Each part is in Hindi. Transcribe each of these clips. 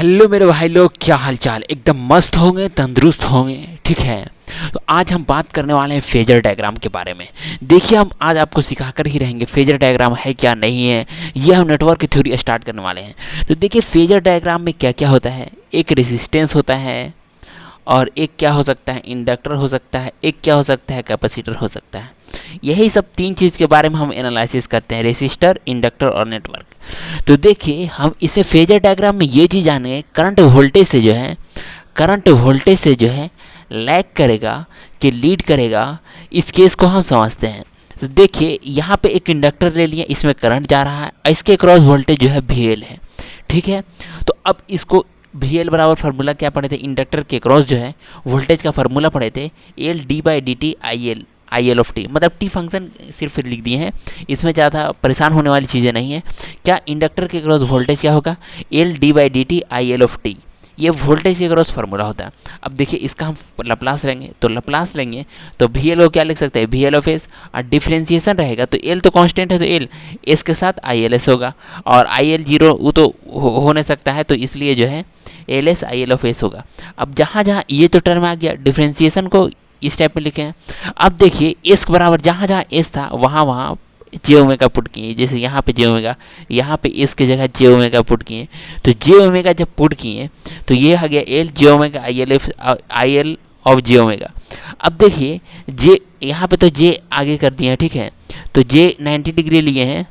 हेलो मेरे भाई लोग, क्या हाल चाल। एकदम मस्त होंगे, तंदुरुस्त होंगे, ठीक है। तो आज हम बात करने वाले हैं फेजर डायग्राम के बारे में। देखिए, हम आज आपको सिखाकर ही रहेंगे फेजर डायग्राम है क्या नहीं है। ये हम नेटवर्क की थ्योरी स्टार्ट करने वाले हैं। तो देखिए, फेजर डायग्राम में क्या क्या होता है। एक रेजिस्टेंस होता है, और एक क्या हो सकता है, इंडक्टर हो सकता है, एक क्या हो सकता है, कैपेसिटर हो सकता है। यही सब तीन चीज़ के बारे में हम एनालिसिस करते हैं, रेसिस्टर, इंडक्टर और नेटवर्क। तो देखिए, हम इसे फेजर डायग्राम में ये चीज़ जानेंगे, करंट वोल्टेज से जो है, करंट वोल्टेज से जो है लैग करेगा कि लीड करेगा, इस केस को हम समझते हैं। तो देखिए, यहाँ पे एक इंडक्टर ले लिया, इसमें करंट जा रहा है, इसके क्रॉस वोल्टेज जो है VL है, ठीक है। तो अब इसको VL बराबर फार्मूला क्या पढ़े थे, इंडक्टर के क्रॉस जो है वोल्टेज का फार्मूला पढ़े थे, L D by D T I L of T, मतलब टी फंक्शन सिर्फ लिख दिए हैं, इसमें ज़्यादा परेशान होने वाली चीज़ें नहीं है। क्या इंडक्टर के क्रॉस वोल्टेज क्या होगा, L D by D T I L of T, ये वोल्टेज के क्रॉस फार्मूला होता है। अब देखिए, इसका हम लप्लास लेंगे, तो लप्लास लेंगे तो VL को क्या लिख सकते हैं, VL ऑफ एस, और डिफ्रेंसिएशन रहेगा तो L तो कांस्टेंट है, तो L एस के साथ ILS होगा, और IL जीरो वो तो हो नहीं सकता है, तो इसलिए जो है LS IL ऑफ एस होगा। अब जहाँ जहाँ ये तो टर्म आ गया, डिफ्रेंसिएशन को इस टाइप में लिखे हैं। अब देखिए, एस के बराबर जहाँ जहाँ एस था वहाँ वहाँ जे ओमेगा पुट किए, जैसे यहाँ पे जे ओमेगा, यहाँ पे एस की जगह जे ओमेगा पुट किए, तो जे ओमेगा जब पुट किए तो ये आ गया L J omega I L of J omega. अब देखिए, जे यहाँ पे तो जे आगे कर दिए हैं, ठीक है। तो जे 90 डिग्री लिए हैं,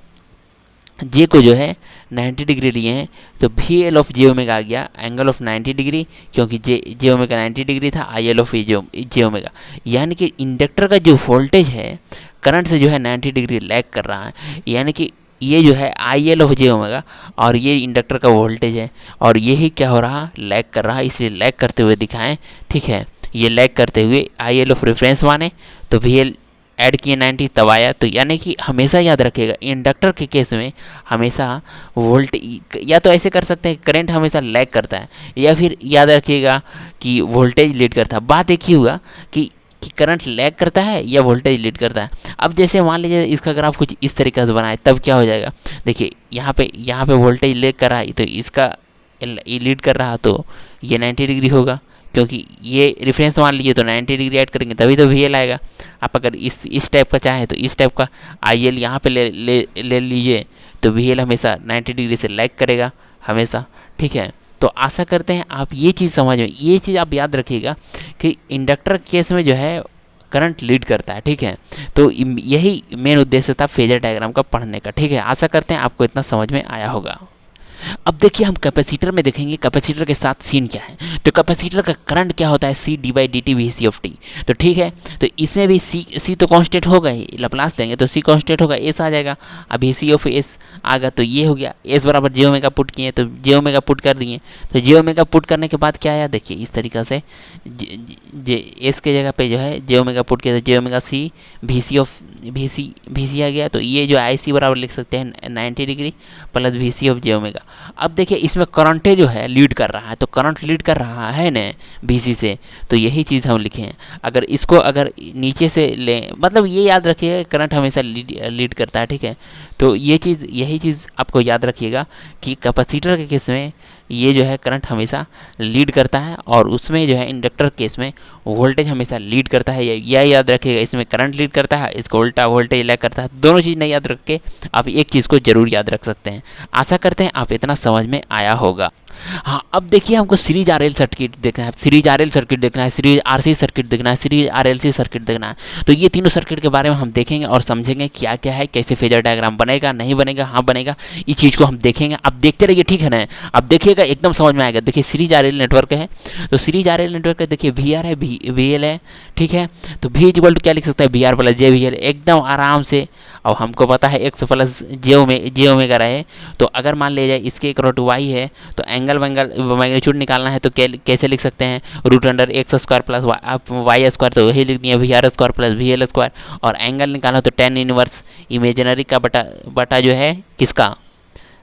जे को जो है 90 डिग्री लिए हैं, तो VL ऑफ जे ओमेगा आ गया एंगल ऑफ 90 डिग्री, क्योंकि जे ओमेगा 90 डिग्री था, IL ऑफ जे ओमेगा। यानी कि इंडक्टर का जो वोल्टेज है करंट से जो है 90 डिग्री लैग कर रहा है, यानी कि ये जो है IL ऑफ जे ओमेगा, और ये इंडक्टर का वोल्टेज है, और यही क्या हो रहा, लैग कर रहा है, इसलिए लैग करते हुए दिखाएं, ठीक है। ये लैग करते हुए IL ऑफ रेफरेंस माने, तो VL ऐड किए 90 तब आया। तो यानी कि हमेशा याद रखिएगा, इंडक्टर के केस में हमेशा वोल्ट, या तो ऐसे कर सकते हैं करंट हमेशा लैग करता है, या फिर याद रखिएगा कि वोल्टेज लीड करता है। बात एक ही हुआ कि करंट लैग करता है या वोल्टेज लीड करता है। अब जैसे मान लीजिए इसका ग्राफ कुछ इस तरीके से बनाए, तब क्या हो जाएगा, देखिए यहाँ पे वोल्टेज लैग कर रहा है, तो इसका लीड कर रहा, तो ये 90 डिग्री होगा, क्योंकि ये रेफरेंस मान लीजिए, तो 90 डिग्री ऐड करेंगे तभी तो VL आएगा। आप अगर इस टाइप का चाहें तो इस टाइप का IL यहाँ पे ले लीजिए, तो VL हमेशा 90 डिग्री से लैग करेगा हमेशा, ठीक है। तो आशा करते हैं आप ये चीज़ समझ में, ये चीज़ आप याद रखिएगा कि इंडक्टर केस में जो है करंट लीड करता है, ठीक है। तो यही मेन उद्देश्य था फेजर डायग्राम का पढ़ने का, ठीक है। आशा करते हैं आपको इतना समझ में आया होगा। अब देखिए, हम कैपेसिटर में देखेंगे कैपेसिटर के साथ सीन क्या है। तो कैपेसिटर का करंट क्या होता है, C D by D T VC of T, तो ठीक है। तो इसमें भी C तो कांस्टेंट होगा ही, लप्लास लेंगे तो C कांस्टेंट होगा, S आ जाएगा। अब VC ऑफ S आ गया, तो ये हो गया S बराबर जे ओमेगा पुट किए, तो जे ओमेगा पुट कर दिए। तो जे ओमेगा पुट करने के बाद क्या आया, देखिए इस तरीक़ा से जे S के जगह पे जो है जे ओमेगा पुट किया, तो J omega C VC of VC आ गया। तो ये जो IC बराबर लिख सकते हैं 90 degree plus VC of J omega. अब देखिए, इसमें करंट जो है लीड कर रहा है, तो करंट लीड कर रहा है ना VC से, तो यही चीज़ हम लिखे हैं। अगर इसको अगर नीचे से लें, मतलब ये याद रखिएगा करंट हमेशा लीड करता है, ठीक है। तो ये चीज़, यही चीज़ आपको याद रखिएगा कि कैपेसिटर के केस में ये जो है करंट हमेशा लीड करता है, और उसमें जो है इंडक्टर केस में वोल्टेज हमेशा लीड करता है। यह याद रखिएगा, इसमें करंट लीड करता है, इसको उल्टा वोल्टेज लैग करता है। दोनों चीज़ नहीं याद रख के आप एक चीज़ को जरूर याद रख सकते हैं। आशा करते हैं आप इतना समझ में आया होगा। हाँ, अब देखिए, हमको सीरीज RL सर्किट देखना है, सीरीज RL सर्किट देखना है, सीरीज RC सर्किट देखना है, सीरीज RLC सर्किट देखना है। तो ये तीनों सर्किट के बारे में हम देखेंगे और समझेंगे क्या क्या है, कैसे फेजर डायग्राम बनेगा, नहीं बनेगा, हाँ बनेगा, इस चीज़ को हम देखेंगे। आप देखते रहिए, ठीक है ना। अब देखिएगा, एकदम समझ में आएगा। देखिए, सीरीज RL नेटवर्क है, तो सीरीज RL नेटवर्क है, देखिए VR है, VL है, ठीक है। तो V इक्वल टू क्या लिख सकते हैं, VR प्लस JVL, एकदम आराम से। और हमको पता है X प्लस जे ओमेगा रहे, तो अगर मान लिया जाए इसके इक्वल टू Y है, तो एंगल मैग्नीट्यूड निकालना है, तो कैसे लिख सकते हैं, root under X square plus Y square, तो वही लिख दिया VR square plus VL square. और एंगल निकालना तो tan इनवर्स इमेजिनरी का बटा जो है किसका,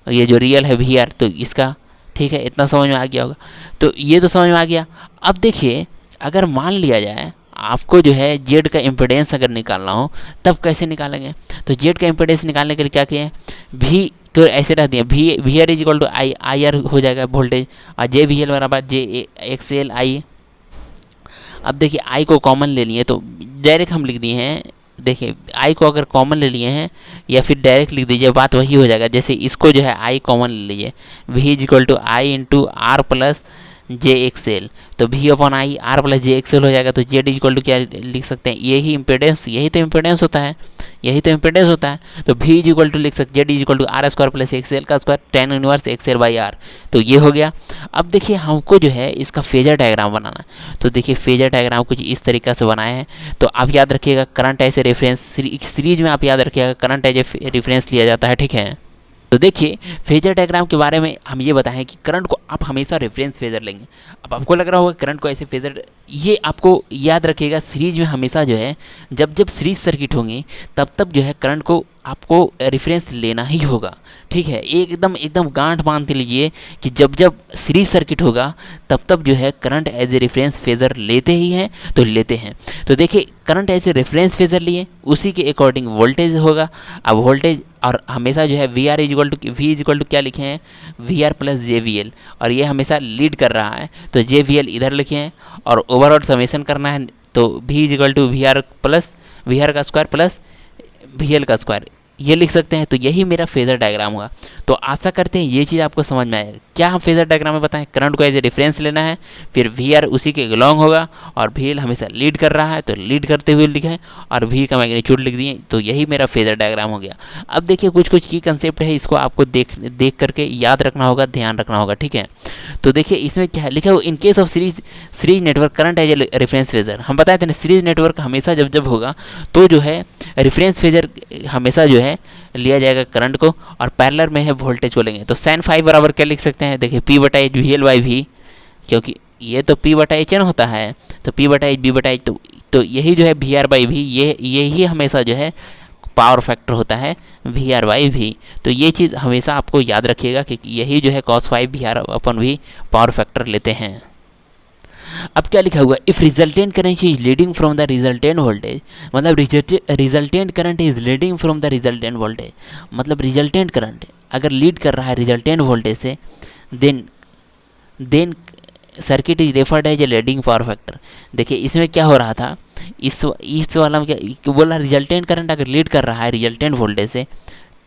ये जो रियल है VR, तो इसका, ठीक है। इतना समझ में आ गया होगा, तो ये तो समझ में आ गया। अब देखिए, अगर मान लिया जाए आपको जो है जेड का इम्पीडेंस अगर निकालना हो, तब कैसे निकालेंगे। तो जेड का इम्पीडेंस निकालने के लिए क्या किए, V तो ऐसे रख दिए V R is equal to I R हो जाएगा वोल्टेज, और जे वी एल बराबर जे एक्स एल आई। अब देखिए आई को कॉमन ले लिए तो डायरेक्ट हम लिख दिए हैं, देखिए आई को अगर कॉमन ले लिए हैं या फिर डायरेक्ट लिख दीजिए, बात वही हो जाएगा। जैसे इसको जो है आई कॉमन ले लीजिए, V is equal to I into R plus J XL, तो V upon I R plus J XL हो जाएगा। तो जेड इज इक्वल टू क्या लिख सकते हैं, यही इम्पेडेंस, यही तो इम्पेडेंस होता है, यही तो इम्पेडेंस होता है। तो वी इज इक्वल टू लिख सकते, Z is equal to R square plus XL का square tan inverse XL by R. तो ये हो गया। अब देखिए हमको जो है इसका फेजर डायग्राम बनाना है। तो देखिए फेजर डायग्राम कुछ इस तरीक़ा से बनाया है। तो आप याद रखिएगा current as a reference, series में आप याद रखिएगा करंट एज ए रेफरेंस लिया जाता है, ठीक है। तो देखिए फेजर डायग्राम के बारे में हम ये बताएं कि करंट को आप हमेशा रेफरेंस फेजर लेंगे। अब आपको लग रहा होगा करंट को ऐसे फेजर, ये आपको याद रखिएगा सीरीज में हमेशा जो है जब जब सीरीज सर्किट होंगे तब तब जो है करंट को आपको रेफरेंस लेना ही होगा, ठीक है। एकदम एकदम गांठ बांध लीजिए कि जब जब सीरीज सर्किट होगा तब तब जो है current as a reference phasor लेते ही हैं, तो लेते हैं। तो देखिए current as a reference phasor लिए, उसी के अकॉर्डिंग वोल्टेज होगा। अब वोल्टेज और हमेशा जो है V R is equal to V is equal to क्या लिखे हैं, V R plus J V L, और ये हमेशा लीड कर रहा है तो जे वी एल इधर लिखे हैं, और ओवरऑल समेशन करना है तो V is equal to V R plus V R का स्क्वायर प्लस वी एल का स्क्वायर, ये लिख सकते हैं। तो यही मेरा फेजर डायग्राम होगा। तो आशा करते हैं ये चीज़ आपको समझ में आएगा। क्या हम फेजर डायग्राम में बताएं, करंट को एज ए रेफरेंस लेना है, फिर वी आर उसी के अलॉन्ग होगा, और वी एल हमेशा लीड कर रहा है तो लीड करते हुए लिखें, और वी का मैग्नीट्यूड लिख दिए। तो यही मेरा फेजर डायग्राम हो गया। अब देखिए कुछ कुछ की कंसेप्ट है, इसको आपको देख करके याद रखना होगा, ध्यान रखना होगा, ठीक है। तो देखिए इसमें क्या है लिखा है, in case of series network current as a reference phasor. हम बताए थे ना सीरीज नेटवर्क हमेशा जब जब होगा तो जो है रेफरेंस फेजर हमेशा जो है लिया जाएगा करंट को, और पैरेलल में है वोल्टेज को लेंगे। तो साइन फाई बराबर क्या लिख सकते हैं, देखिए पी बटा H V L by V, क्योंकि ये तो पी बटा एच एन होता है, तो पी बटा एच बी बटा एच, तो यही जो है वी आर बाई वी, यही हमेशा जो है पावर फैक्टर होता है वी आर बाई वी। तो ये चीज़ हमेशा आपको याद रखिएगा कि यही जो है cos phi V R upon V power factor लेते हैं। अब क्या लिखा हुआ, if resultant current is leading from the resultant voltage, मतलब resultant current is leading from the resultant voltage, मतलब रिजल्टेंट करंट अगर लीड कर रहा है रिजल्टेंट वोल्टेज से, then circuit is referred as a leading power factor. देखिए इसमें क्या हो रहा था, इस वाला में क्या बोला, रिजल्टेंट करंट अगर लीड कर रहा है रिजल्टेंट वोल्टेज से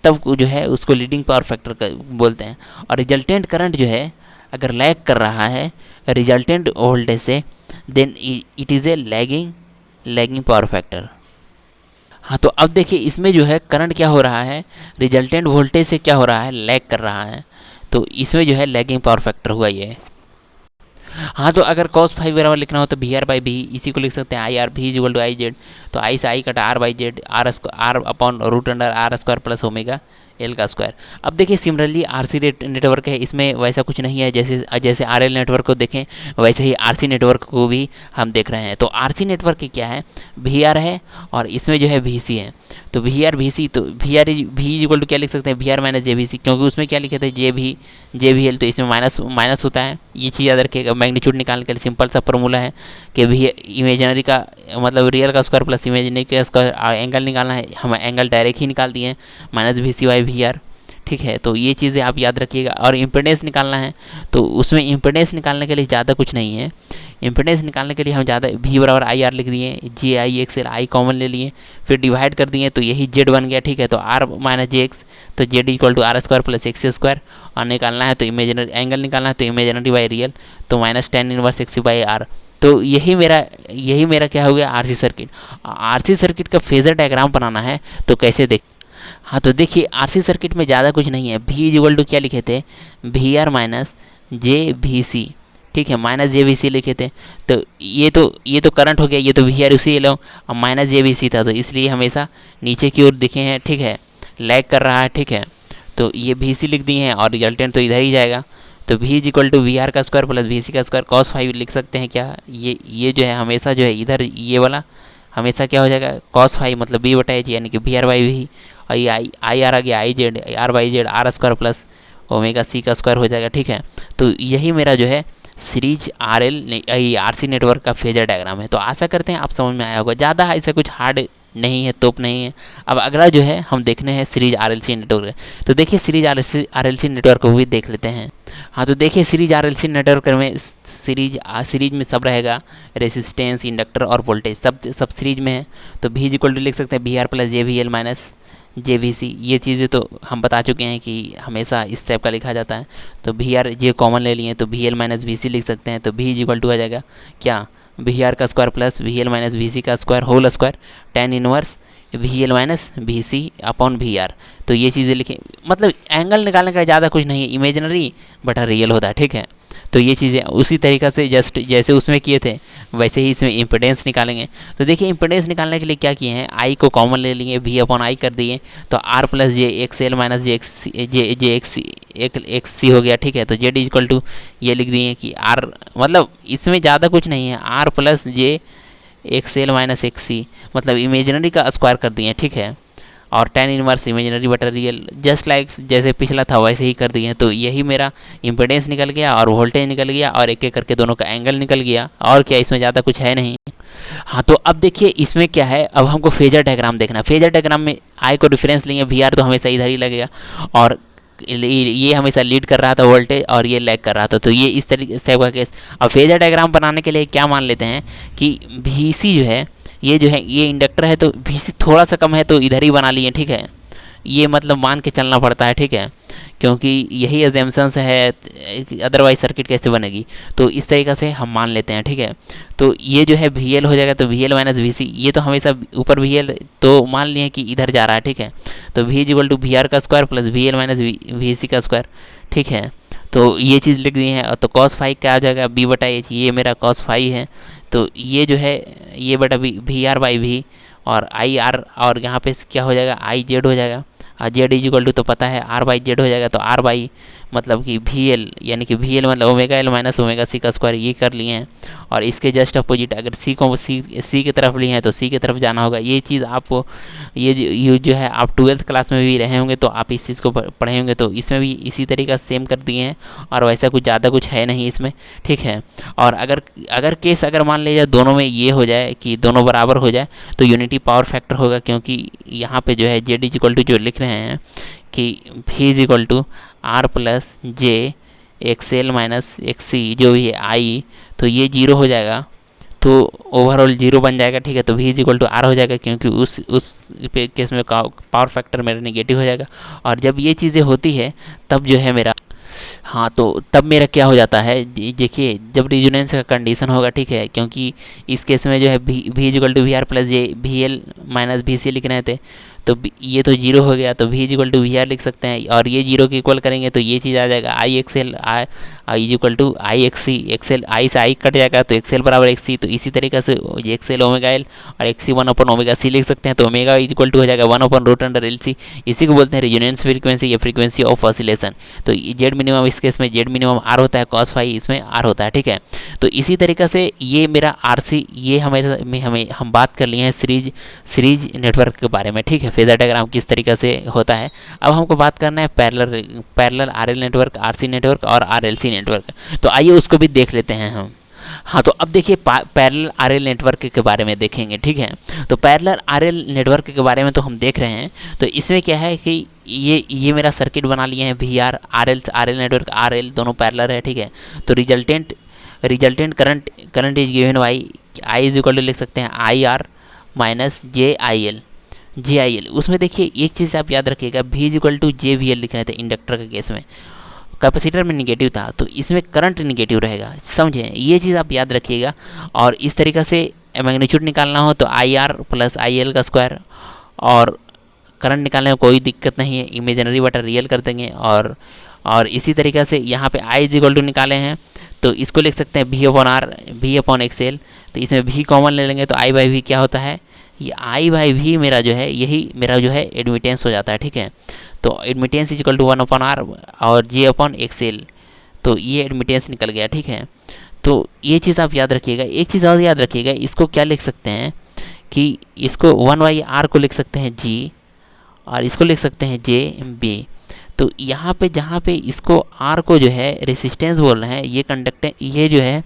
तब जो है उसको लीडिंग पावर फैक्टर बोलते हैं, और रिजल्टेंट करंट जो है अगर लैग कर रहा है रिजल्टेंट वोल्टेज से, then it is a lagging power factor. हाँ तो अब देखिए इसमें जो है करंट क्या हो रहा है, रिजल्टेंट वोल्टेज से क्या हो रहा है, लैग कर रहा है, तो इसमें जो है लैगिंग पावर फैक्टर हुआ ये। हाँ तो अगर cos फाइव बराबर लिखना हो तो वी आर बाई वी, इसी को लिख सकते हैं I R, V is equal to I Z, तो आई से आई कटा R by Z, R upon root under R square plus omega L का स्क्वायर। अब देखिए सिमिलरली आरसी नेटवर्क है, इसमें वैसा कुछ नहीं है, जैसे आरएल नेटवर्क को देखें वैसे ही आरसी नेटवर्क को भी हम देख रहे हैं। तो आरसी नेटवर्क की क्या है, वी आर है और इसमें जो है वी सी है, तो वी आर वी सी, तो वी इज इक्वल टू क्या लिख सकते हैं, V R minus J V C, क्योंकि उसमें क्या लिखे थे जे वी एल, तो इसमें माइनस होता है। ये चीज़ याद रखिएगा। मैग्नीट्यूड निकालने के लिए सिंपल सा फॉर्मूला है कि वी इमेजनरी का मतलब रियल का स्क्वायर प्लस इमेजनरी का स्क्वायर, एंगल निकालना है, हम एंगल डायरेक्ट ही निकाल दिए हैं, minus V C Y V R, ठीक है। तो ये चीज़ें आप याद रखिएगा। और इम्पीडेंस निकालना है, तो उसमें इम्पीडेंस निकालने के लिए ज़्यादा कुछ नहीं है। इम्पीडेंस निकालने के लिए हम ज़्यादा वी बराबर आई आर लिख दिए, जे आई एक्स एल, आई कॉमन ले लिए, फिर डिवाइड कर दिए, तो यही जेड बन गया, ठीक है। तो आर माइनस जे एक्स, तो Z equal to R square plus X square, और निकालना है तो इमेजनरी एंगल निकालना है, तो इमेजनरी बाई रियल, तो minus tan inverse X by R. तो यही मेरा क्या हो गया, आरसी सर्किट। आरसी सर्किट का फेजर डायग्राम बनाना है तो कैसे देख, हाँ तो देखिए आरसी सर्किट में ज़्यादा कुछ नहीं है। वी इज इक्वल टू क्या लिखे थे, V R minus J V C, ठीक है, माइनस जे वी सी लिखे थे। तो ये तो करंट हो गया, ये तो वी आर उसी लो, और माइनस जे वी सी था, तो इसलिए हमेशा नीचे की ओर दिखे हैं, ठीक है, लैग कर रहा है, ठीक है। तो ये वी सी लिख दिए हैं और रिजल्टेंट तो इधर ही जाएगा, तो V is equal to V R का स्क्वायर प्लस वी सी का स्क्वायर कॉस फाइव लिख सकते हैं। क्या ये जो है हमेशा जो है इधर ये वाला हमेशा क्या हो जाएगा, कॉस फाइव मतलब बी बटा एच, यानी कि वी आर बाई वी, और ये आई आर आ गया I Z, R by Z R square plus omega C का स्क्वायर हो जाएगा, ठीक है। तो यही मेरा जो है सीरीज आर सी नेटवर्क का फेजर डायग्राम है। तो आशा करते हैं आप समझ में आया होगा। ज़्यादा ऐसा कुछ हार्ड नहीं है, तोप नहीं है। अब अगला जो है हम देखने हैं सीरीज आरएलसी नेटवर्क। तो देखिए सीरीज आरएलसी नेटवर्क को भी देख लेते हैं। हाँ, तो देखिए सीरीज आरएलसी नेटवर्क में सीरीज में सब रहेगा, रेसिस्टेंस, इंडक्टर और वोल्टेज सब सीरीज में है। तो V इज इक्वल टू लिख सकते हैं V R plus J V L minus J V C. ये चीज़ें तो हम बता चुके हैं कि हमेशा इस टाइप का लिखा जाता है। तो वी आर जे कॉमन ले लिए तो V L minus V C लिख सकते हैं। तो V इज इक्वल टू आ जाएगा क्या, वी आर का square plus V L minus V C का square whole square tan inverse V L minus V C upon V R. तो ये चीज़ें लिखें, मतलब एंगल निकालने का ज़्यादा कुछ नहीं है, इमेजिनरी बटा रियल होता है, ठीक है। तो ये चीज़ें उसी तरीक़ा से जस्ट जैसे उसमें किए थे वैसे ही इसमें इम्पिडेंस निकालेंगे। तो देखिए इम्पिडेंस निकालने के लिए क्या किए हैं, आई को कॉमन ले लिए, वी अपॉन आई कर दिए, तो R plus J X L minus J X C हो गया, ठीक है। तो जेड इज इक्वल टू ये लिख दिए कि आर, मतलब इसमें ज़्यादा कुछ नहीं है, R plus J X L minus X C, मतलब इमेजिनरी का स्क्वायर कर दिए, ठीक है। और tan इनवर्स इमेजिनरी बटा रियल, जस्ट लाइक जैसे पिछला था वैसे ही कर दिए। तो यही मेरा इम्पिडेंस निकल गया और वोल्टेज निकल गया और एक एक करके दोनों का एंगल निकल गया, और क्या इसमें ज़्यादा कुछ है नहीं। हाँ, तो अब देखिए इसमें क्या है, अब हमको फेजर डायग्राम देखना। फेजर डायग्राम में आई को डिफरेंस लेंगे, वी आर तो हमेशा इधर ही लगेगा, और ये हमेशा लीड कर रहा था वोल्टेज और ये लैग कर रहा था। तो ये इस तरीके से का केस। अब फेजर डायग्राम बनाने के लिए क्या मान लेते हैं कि वी सी जो है, ये जो है ये इंडक्टर है, तो वी सी थोड़ा सा कम है तो इधर ही बना लिए, ठीक है। ये मतलब मान के चलना पड़ता है, ठीक है, क्योंकि यही एजम्पशंस है, अदरवाइज सर्किट कैसे बनेगी। तो इस तरीक़े से हम मान लेते हैं, ठीक है। तो ये जो है वी एल हो जाएगा, तो V L minus V C, ये तो हमेशा ऊपर वी एल तो मान लिए कि इधर जा रहा है, ठीक है। तो V is equal to V R का square plus V L minus V C का स्क्वायर, ठीक है। तो ये चीज़ लिख दी है। तो कॉस फाई क्या आ जाएगा, बी बटा एच, ये मेरा कॉस फाई है। तो ये जो है ये बटा वी आर बाई वी, और आई आर, और यहाँ पे क्या हो जाएगा, आई जेड हो जाएगा। जेड इज इक्वल टू तो पता है आर बाई जेड हो जाएगा। तो आर बाई मतलब कि वी एल, यानी कि वी एल मतलब omega L minus omega C का स्क्वायर, ये कर लिए हैं। और इसके जस्ट अपोजिट अगर सी को सी की तरफ लिए हैं तो सी की तरफ जाना होगा। ये चीज़ आपको ये जो है आप 12th क्लास में भी रहे होंगे तो आप इस चीज़ को पढ़े होंगे, तो इसमें भी इसी तरीका सेम कर दिए हैं, और वैसा कुछ ज़्यादा कुछ है नहीं इसमें, ठीक है। और अगर केस अगर मान लीजिए दोनों में ये हो जाए कि दोनों बराबर हो जाए तो यूनिटी पावर फैक्टर होगा, क्योंकि यहाँ पे जो है जेड इज इक्वल टू जो लिख रहे हैं कि V is equal to R plus J X L minus X C जो भी है आई, तो ये जीरो हो जाएगा, तो ओवरऑल जीरो बन जाएगा, ठीक है। तो V is equal to R हो जाएगा, क्योंकि उस केस में पावर फैक्टर मेरा नेगेटिव हो जाएगा। और जब ये चीज़ें होती है तब जो है मेरा, हाँ, तो तब मेरा क्या हो जाता है, देखिए जब रिजोनेंस का कंडीशन होगा, ठीक है, क्योंकि इस केस में जो है V is equal to V R plus J V L minus V C लिख रहे थे, तो ये तो जीरो हो गया, तो V is equal to V R लिख सकते हैं, और ये जीरो के इक्वल करेंगे तो ये चीज़ आ जाएगा I X L I is equal to I X C, X L I से आई कट जाएगा तो एक्स एल बराबर एक्स सी। तो इसी तरीके से एक्स एल ओमेगा एल और एक्स सी 1 ओमेगा सी लिख सकते हैं। तो ओमेगा इज इक्वल टू हो जाएगा 1/√एल सी, इसी को बोलते हैं रेजोनेंस फ्रीक्वेंसी या फ्रीक्वेंसी ऑफ ऑसिलेशन। तो जेड मिनिमम इस केस में जेड मिनिमम आर होता है, कॉस फाई इसमें आर होता है, ठीक है। तो इसी तरीके से ये मेरा आर सी, ये हमेशा हम बात कर लिए हैं सीरीज नेटवर्क के बारे में, ठीक है, फेजर डायग्राम किस तरीके से होता है। अब हमको बात करना है parallel RL network, RC network और आरएलसी नेटवर्क। तो आइए उसको भी देख लेते हैं हम। हाँ, तो अब देखिए पैरेलल आरएल नेटवर्क के बारे में देखेंगे, ठीक है। तो पैरेलल आरएल नेटवर्क के बारे में तो हम देख रहे हैं। तो इसमें क्या है कि ये मेरा सर्किट बना लिए हैं V R RL network, RL दोनों पैरेलल है, ठीक है। तो resultant current is given by I is equal to लिख सकते हैं I R minus J I L. उसमें देखिए एक चीज़ आप याद रखिएगा, V is equal to J V L लिख रहे थे इंडक्टर के केस में, कैपेसिटर में निगेटिव था, तो इसमें करंट निगेटिव रहेगा, समझे, ये चीज़ आप याद रखिएगा। और इस तरीक़े से मैग्नीट्यूड निकालना हो तो आई आर प्लस आई एल का स्क्वायर, और करंट निकालने में कोई दिक्कत नहीं है, इमेजिनरी बटा रियल कर देंगे। और इसी तरीक़े से यहाँ पे आई इज इक्वल टू निकाले हैं तो इसको लिख सकते हैं V upon R V upon X L. तो इसमें वी कॉमन ले लेंगे तो आई बाई वी क्या होता है, ये आई बाई वी मेरा जो है यही मेरा जो है एडमिटेंस हो जाता है, ठीक है। तो admittance equal to 1 upon R और जे अपॉन एक्स एल, तो ये एडमिटेंस निकल गया, ठीक है। तो ये चीज़ आप याद रखिएगा। एक चीज़ और याद रखिएगा, इसको क्या लिख सकते हैं कि इसको 1/r को लिख सकते हैं जी, और इसको लिख सकते हैं जे बी। तो यहाँ पे जहाँ पे इसको आर को जो है रेसिस्टेंस बोल रहे हैं, ये कंडक्टेंस, ये जो है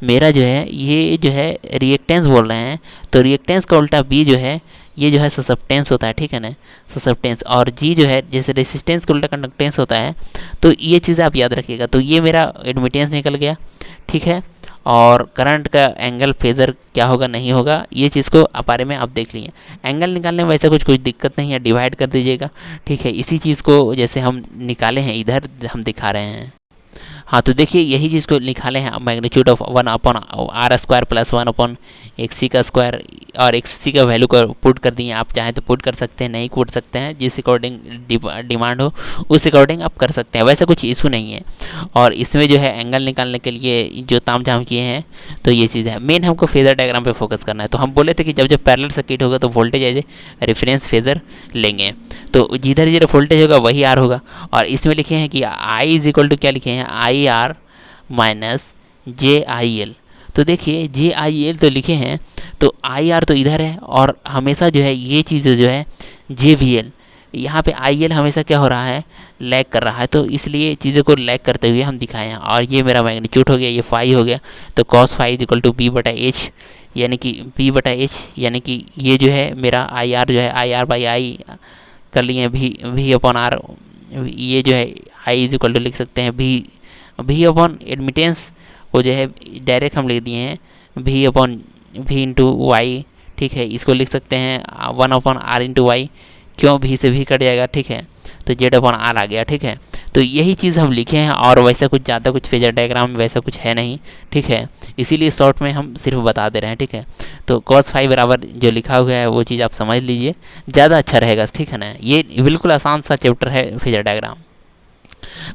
मेरा जो है ये जो है रिएक्टेंस बोल रहे हैं, तो रिएक्टेंस का उल्टा बी जो है ये जो है ससेप्टेंस होता है, ठीक है ना, ससेप्टेंस, और जी जो है जैसे रेसिस्टेंस का उल्टा कंडक्टेंस होता है। तो ये चीज़ें आप याद रखिएगा। तो ये मेरा एडमिटेंस निकल गया, ठीक है। और करंट का एंगल फेज़र क्या होगा नहीं होगा, ये चीज़ को बारे में आप देख लीजिए। एंगल निकालने में वैसे कुछ दिक्कत नहीं है, डिवाइड कर दीजिएगा, ठीक है। इसी चीज़ को जैसे हम निकाले हैं इधर हम दिखा रहे हैं। हाँ, तो देखिए यही चीज़ को निकाले हैं, magnitude of 1/r² plus 1/xc का स्क्वायर, और xc का वैल्यू को पुट कर दिए। आप चाहें तो पुट कर सकते हैं, नहीं पुट सकते हैं, जिस अकॉर्डिंग डिमांड हो उस अकॉर्डिंग आप कर सकते हैं, वैसे कुछ इशू नहीं है। और इसमें जो है एंगल निकालने के लिए जो ताम झाम किए हैं, तो ये चीज़ है। मेन हमको फेज़र डायग्राम पे फोकस करना है। तो हम बोले थे कि जब जब पैरेलल सर्किट होगा तो voltage as a reference phasor लेंगे, तो जिधर जिधर वोल्टेज होगा वही आर होगा। और इसमें लिखे हैं कि आई इज इक्वल टू क्या लिखे हैं, I R minus J I L. तो देखिए जे आई एल तो लिखे हैं, तो आई आर तो इधर है, और हमेशा जो है ये चीज़ जो है जे वी एल, यहाँ पे आई एल हमेशा क्या हो रहा है, लैग कर रहा है। तो इसलिए चीज़ों को लैग करते हुए हम दिखाए हैं। और ये मेरा मैग्नीट्यूड हो गया, ये फाई हो गया। तो cos phi is equal to P बटा एच, यानी कि पी बटा एच, यानी कि ये जो है मेरा आई आर जो है आई आर बाई आई कर लिए वी अपॉन आर। ये जो है आई इज इक्वल टू लिख सकते हैं वी अपॉन एडमिटेंस को जो है डायरेक्ट हम लिख दिए हैं वी इंटू वाई, ठीक है। इसको लिख सकते हैं 1/r इंटू वाई, क्यों भी से भी कट जाएगा, ठीक है। तो z/r आ गया, ठीक है। तो यही चीज़ हम लिखे हैं, और वैसा कुछ ज़्यादा कुछ फेजर डायग्राम वैसा कुछ है नहीं, ठीक है। इसीलिए शॉर्ट में हम सिर्फ बता दे रहे हैं, ठीक है। तो cos फाई बराबर जो लिखा हुआ है वो चीज़ आप समझ लीजिए, ज़्यादा अच्छा रहेगा, ठीक है ना। ये बिल्कुल आसान सा चैप्टर है फेजर डायग्राम।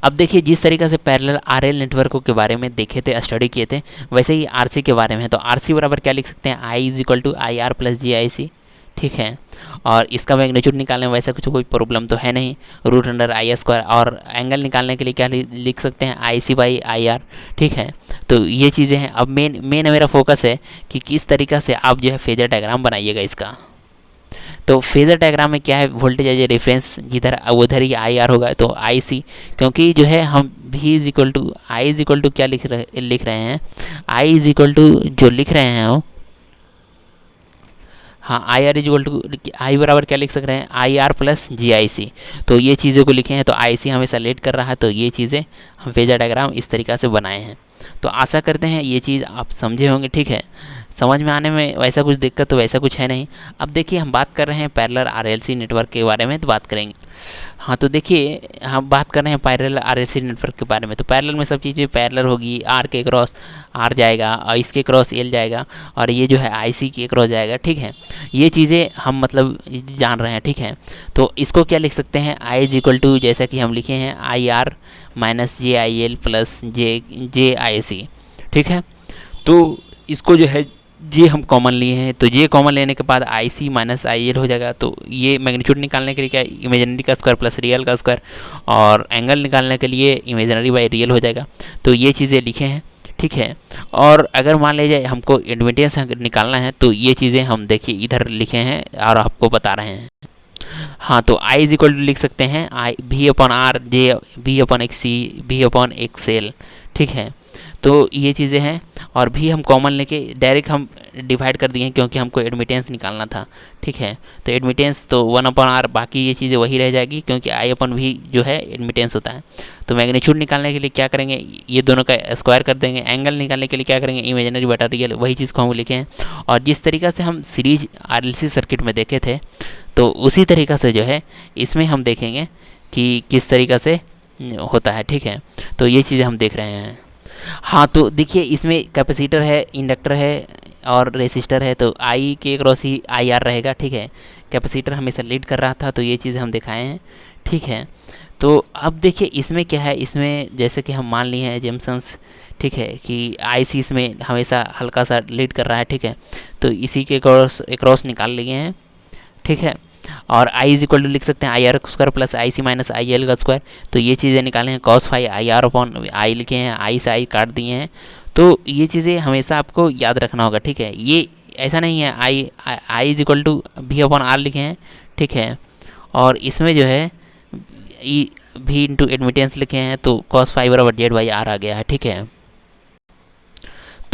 अब देखिए जिस तरीक़े से पैरेलल आरएल नेटवर्कों के बारे में देखे थे, स्टडी किए थे, वैसे ही आरसी के बारे में है। तो आरसी बराबर क्या लिख सकते हैं, I is equal to I R plus G I C, ठीक है। और इसका मैग्नीट्यूड निकालने में वैसे कुछ कोई प्रॉब्लम तो है नहीं, रूट अंडर आई स्क्वायर। और एंगल निकालने के लिए क्या लिख सकते हैं, आई सी बाई आई आर, ठीक है। तो ये चीज़ें हैं। अब मेन मेरा फोकस है कि किस तरीक़ा से आप जो है फेजर डायग्राम बनाइएगा इसका। तो फेजर डायग्राम में क्या है, वोल्टेज एज ए रेफरेंस जिधर उधर ही आई आर होगा, तो आई सी, क्योंकि जो है हम भी is equal to I is equal to क्या लिख रहे हैं, आई इज इक्वल टू जो लिख रहे हैं वो, हाँ, I R is equal to I बराबर क्या लिख सक रहे हैं, I R plus G I सी। तो ये चीज़ों को लिखे हैं। तो आई सी हमेशा लेट कर रहा है, तो ये चीज़ें हम फेजर डायग्राम इस तरीक़ा से बनाए हैं। तो आशा करते हैं ये चीज़ आप समझे होंगे, ठीक है। समझ में आने में वैसा कुछ दिक्कत तो वैसा कुछ है नहीं। अब देखिए हम बात कर रहे हैं पैरेलल आरएलसी नेटवर्क के बारे में, तो बात करेंगे। हाँ, तो देखिए हम बात कर रहे हैं पैरेलल आरएलसी नेटवर्क के बारे में। तो पैरेलल में सब चीज़ें पैरेलल होगी, आर के क्रॉस आर जाएगा, और इसके क्रॉस एल जाएगा, और ये जो है आईसी के क्रॉस जाएगा, ठीक है। ये चीज़ें हम मतलब जान रहे हैं, ठीक है। तो इसको क्या लिख सकते हैं, आई इज इक्वल टू जैसा कि हम लिखे हैं I R minus J I L plus J I C, ठीक है। तो इसको जो है जे हम कॉमन लिए हैं, तो जे कॉमन लेने के बाद आई सी माइनस आई एल हो जाएगा। तो ये मैग्नीट्यूड निकालने के लिए क्या, इमेजिनरी का स्क्वायर प्लस रियल का स्क्वायर, और एंगल निकालने के लिए इमेजिनरी बाई रियल हो जाएगा। तो ये चीज़ें लिखे हैं, ठीक है। और अगर मान लीजिए हमको एडमिटेंस निकालना है, तो ये चीज़ें हम देखिए इधर लिखे हैं और आपको बता रहे हैं। हाँ, तो आई इज इक्वल टू लिख सकते हैं आई भी अपॉन आर जे भी अपॉन एक्स सी भी अपॉन एक्स एल, ठीक है। तो ये चीज़ें हैं। और भी हम कॉमन लेके डायरेक्ट हम डिवाइड कर दिए हैं, क्योंकि हमको एडमिटेंस निकालना था, ठीक है। तो एडमिटेंस तो 1/r, बाकी ये चीज़ें वही रह जाएगी, क्योंकि आई अपन भी जो है एडमिटेंस होता है। तो मैग्नीट्यूड निकालने के लिए क्या करेंगे, ये दोनों का स्क्वायर कर देंगे। एंगल निकालने के लिए क्या करेंगे, इमेजिनरी बटा रियल, वही चीज़ को हम लिखे हैं। और जिस तरीक़ा से हम सीरीज आरएलसी सर्किट में देखे थे, तो उसी तरीक़ा से जो है इसमें हम देखेंगे कि किस तरीक़ा से होता है, ठीक है। तो ये चीज़ें हम देख रहे हैं। हाँ, तो देखिए इसमें कैपेसिटर है, इंडक्टर है और रेसिस्टर है। तो आई के क्रॉस ही आई आर रहेगा, ठीक है। कैपेसिटर हमेशा लीड कर रहा था, तो ये चीज़ें हम दिखाए हैं, ठीक है। तो अब देखिए इसमें क्या है, इसमें जैसे कि हम मान लिए हैं जेमसन्स, ठीक है, कि आई सी इसमें हमेशा हल्का सा लीड कर रहा है, ठीक है। तो इसी के क्रॉस निकाल लिए हैं, ठीक है। और आई इज इक्वल टू लिख सकते हैं I R square plus I C minus I L का स्क्वायर। तो ये चीज़ें निकाले हैं, cos phi I R upon I लिखे हैं, आई से आई काट दिए हैं। तो ये चीज़ें हमेशा आपको याद रखना होगा, ठीक है। ये ऐसा नहीं है आई इज इक्वल टू भी अपॉन आर लिखे हैं, ठीक है। और इसमें जो है भी इंटू एडमिटेंस लिखे हैं, तो कॉस फाई बराबर जेड बाई आर आ गया है, ठीक है।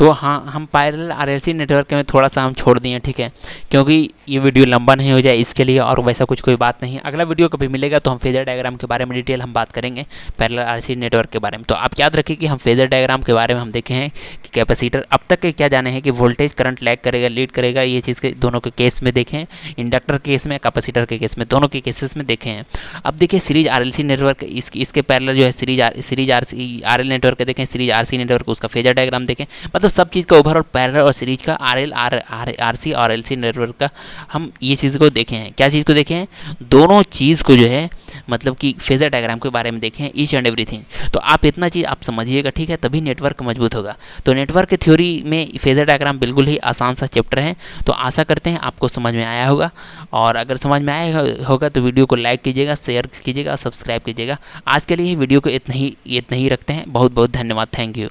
तो हाँ, हम पैरेलल आरएलसी नेटवर्क में थोड़ा सा हम छोड़ दिए, ठीक है, क्योंकि ये वीडियो लंबा नहीं हो जाए इसके लिए, और वैसा कुछ कोई बात नहीं। अगला वीडियो कभी मिलेगा तो हम फेजर डायग्राम के बारे में डिटेल हम बात करेंगे, पैरेलल आरएलसी नेटवर्क के बारे में। तो आप याद रखिए कि हम फेजर डायग्राम के बारे में हम देखे हैं कि कैपेसिटर, अब तक के क्या जाने हैं कि वोल्टेज करंट लैग करेगा, लीड करेगा, ये चीज़ के दोनों के केस में देखें, इंडक्टर के केस में, कैपेसिटर के केस में, दोनों के केसेस में देखे हैं। अब देखिए सीरीज आरएलसी नेटवर्क, इसके पैरेलल जो है सीरीज आरएल नेटवर्क देखें, सीरीज आरसी नेटवर्क, उसका फेजर डायग्राम देखें। मतलब सब चीज़ का ओवरऑल पैरेलल और सीरीज का आरसी और एलसी नेटवर्क का हम ये चीज़ को देखे हैं। क्या चीज़ को देखे हैं? दोनों चीज़ को जो है मतलब कि फेजर डायग्राम के बारे में देखें, ईच एंड एवरीथिंग। तो आप इतना चीज़ आप समझिएगा, ठीक है, तभी नेटवर्क मजबूत होगा। तो नेटवर्क की थ्योरी में फेजर डायग्राम बिल्कुल ही आसान सा चैप्टर है। तो आशा करते हैं आपको समझ में आया होगा, और अगर समझ में आया होगा तो वीडियो को लाइक कीजिएगा, शेयर कीजिएगा, सब्सक्राइब कीजिएगा। आज के लिए वीडियो को इतना ही रखते हैं। बहुत बहुत धन्यवाद, थैंक यू।